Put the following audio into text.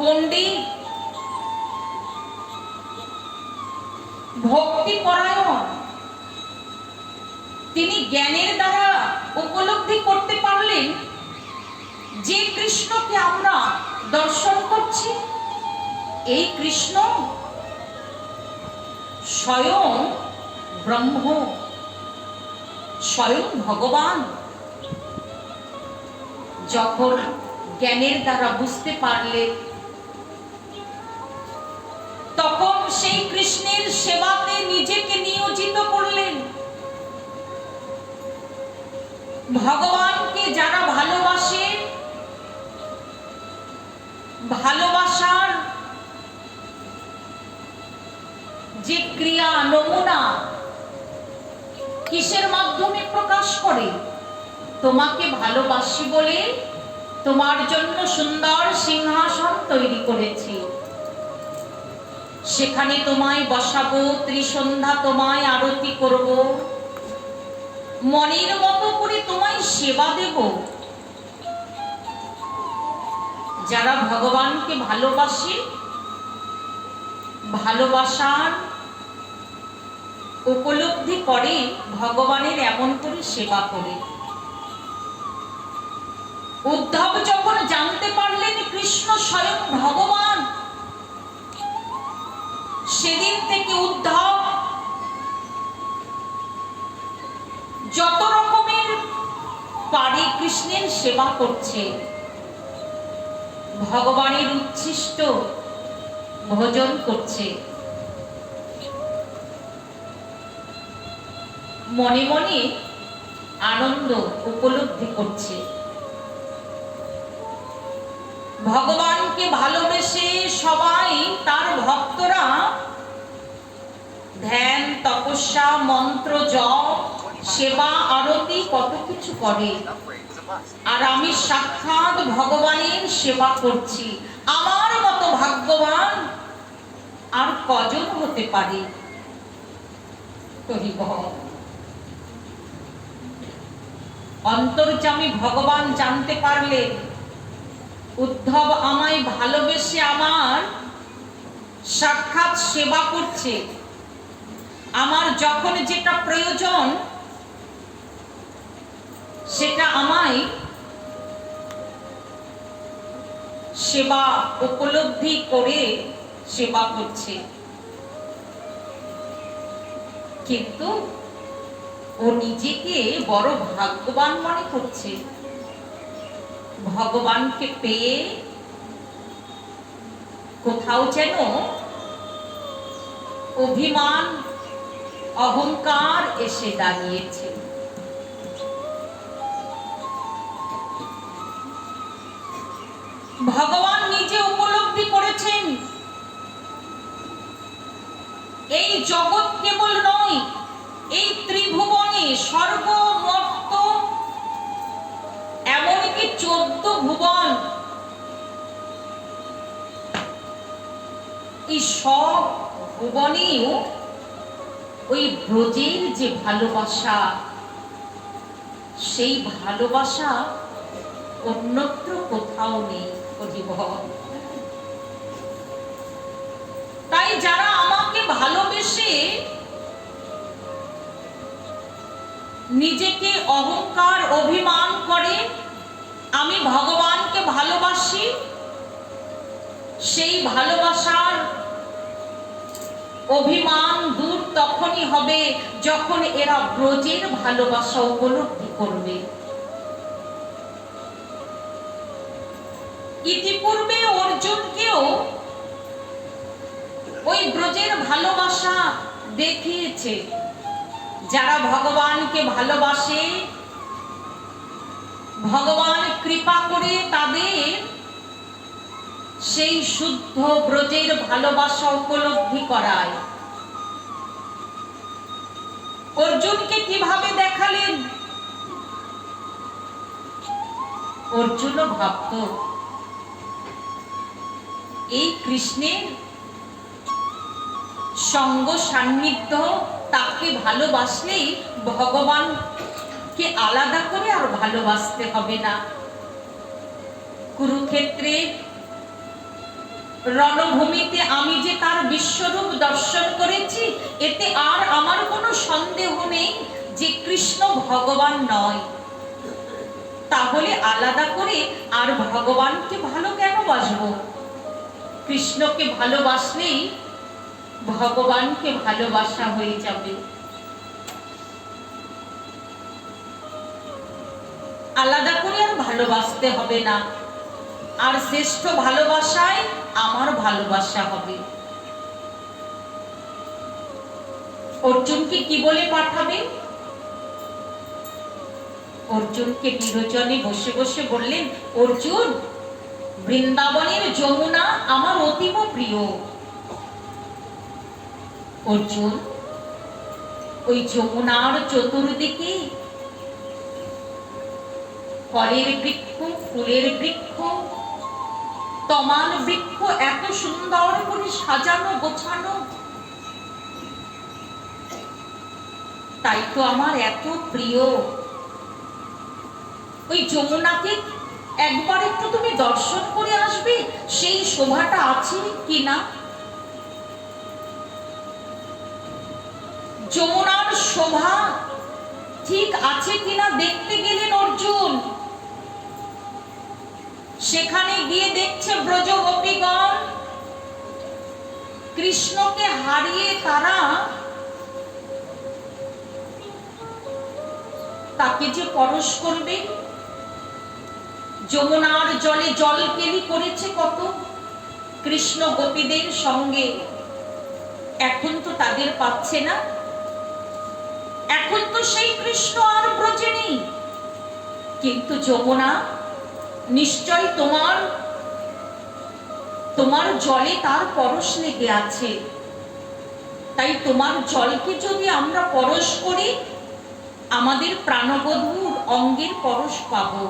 পণ্ডিত, ভক্তিপরায়ণ, তিনি জ্ঞানের দ্বারা উপলব্ধি করতে পারলেন যে কৃষ্ণকে আমরা দর্শন করছি, এই কৃষ্ণ স্বয়ং ব্রহ্ম, স্বয়ং ভগবান। যখন জ্ঞানের দ্বারা বুঝতে পারলেন, তখন সেই কৃষ্ণের সেবাতে নিজেকে নিয়োজিত করলেন। ভগবানকে যারা ভালোবাসে, ভালোবাসার যে ক্রিয়া নমুনা কিসের মাধ্যমে প্রকাশ করে? তোমাকে ভালোবাসি বলে তোমার জন্য সুন্দর সিংহাসন তৈরি করেছি, সেখানে তোমায় বসাবো, ত্রিসন্ধ্যা তোমায় আরতি করব, মনের মতো করে তোমায় সেবা দেব। যারা ভগবানকে ভালোবাসে, ভালোবাসার উপলব্ধি করে, ভগবানের এমন করে সেবা করে। উদ্ধব যখন জানতে পারলেন কৃষ্ণ স্বয়ং ভগবান, সেদিন থেকে উদ্ধব যত রকমের পারে কৃষ্ণের সেবা করছে, ভগবানের উচ্ছিষ্ট ভোজন করছে, মনে মনে আনন্দ উপলব্ধি করছে। ভগবানকে ভালোবেসে সবাই তার ভক্তরা ধ্যান, তপস্যা, মন্ত্র জপ, সেবা, আরতি কত কিছু করে, আর আমি সাক্ষাৎ ভগবানের সেবা করছি। আমার মতো ভাগ্যবান আর কজন হতে পারে? অন্তর্যামী ভগবান জানতে পারলেন উদ্ধব আমায় ভালোবেসে আমার সাক্ষাৎ সেবা করছে, আমার যখন যেটা প্রয়োজন সেটা আমায় সেবা উপলব্ধি করে সেবা করছে। কিন্তু ও নিজেকে বড় ভাগ্যবান মনে করছে। ভগবানকে পেয়ে কোথাও যেন অভিমান, অহংকার এসে দাঁড়িয়েছে। ভগবান নিজে উপলব্ধি করেছেন এই জগৎ কেবল নয়, এই ত্রিভুবনে স্বর্গ, মর্ত্য, এমনকি 14 ভুবন, এই সব ভুবনেও ওই ব্রজের যে ভালোবাসা, সেই ভালোবাসা অন্যত্র কোথাও নেই। তাই যারা আমাকে ভালোবেসে নিজেকে অহংকার, অভিমান করে আমি ভগবানকে ভালোবাসি, সেই ভালোবাসার অভিমান দূর তখনই হবে যখন এরা ব্রজের ভালোবাসা উপলব্ধি করবে। ইতিপূর্বে অর্জুনকেও ওই ব্রজের ভালোবাসা দেখিয়েছে। যারা ভগবানকে ভালোবাসে, ভগবান কৃপা করে তাদের সেই শুদ্ধ ব্রজের ভালোবাসা উপলব্ধি করায়। অর্জুনকে কিভাবে দেখালেন? অর্জুনও ভাবত এই কৃষ্ণের সঙ্গ সান্নিধ্য, তাকে ভালোবাসলেই ভগবানকে আলাদা করে আর ভালোবাসতে হবে না। কুরুক্ষেত্রে রণভূমিতে আমি যে তার বিশ্বরূপ দর্শন করেছি, এতে আর আমার কোনো সন্দেহ নেই যে কৃষ্ণ ভগবান নয়। তাহলে আলাদা করে আর ভগবানকে ভালো কেন বাসবো? কৃষ্ণকে ভালোবাসলেই ভগবানকে ভালোবাসা হয়ে যাবে। আলাদা করে আর ভালোবাসতে হবে না। আর শ্রেষ্ঠ ভালোবাসায় আমার ভালোবাসা হবে। অর্জুনকে কি বলে পাঠাবে? অর্জুনকে বিরোচনে বসে বসে বললেন, অর্জুন, বৃন্দাবনের যমুনা আমার অতীব প্রিয়। অর্জুন, ওই যমুনার চতুর্দিকে ফলের বৃক্ষ, ফুলের বৃক্ষ, তমাল বৃক্ষ এত সুন্দর করে সাজানো গোছানো, তাই তো আমার এত প্রিয়। ওই যমুনাকে একবার একটু তুমি দর্শন করে আসবে, সেই শোভাটা আছে কিনা। যমুনার শোভা ঠিক আছে কিনা দেখতে গেলেন অর্জুন। সেখানে গিয়ে দেখছে ব্রজ গোপীগণ কৃষ্ণকে হারিয়ে তারা তাকে যে পরশ করবে, যমুনার জলে জল কেলি করেছে কত কৃষ্ণ গোপীদের সঙ্গে, এখন তো তাদের পাচ্ছে না। এখন তো সেই কৃষ্ণ আর ব্রজে নেই। কিন্তু যমুনা, নিশ্চয় তোমার জলে তার পরশ লেগে আছে। তাই তোমার জলকে যদি আমরা পরশ করি, আমাদের প্রাণবধূর অঙ্গের পরশ পাবো।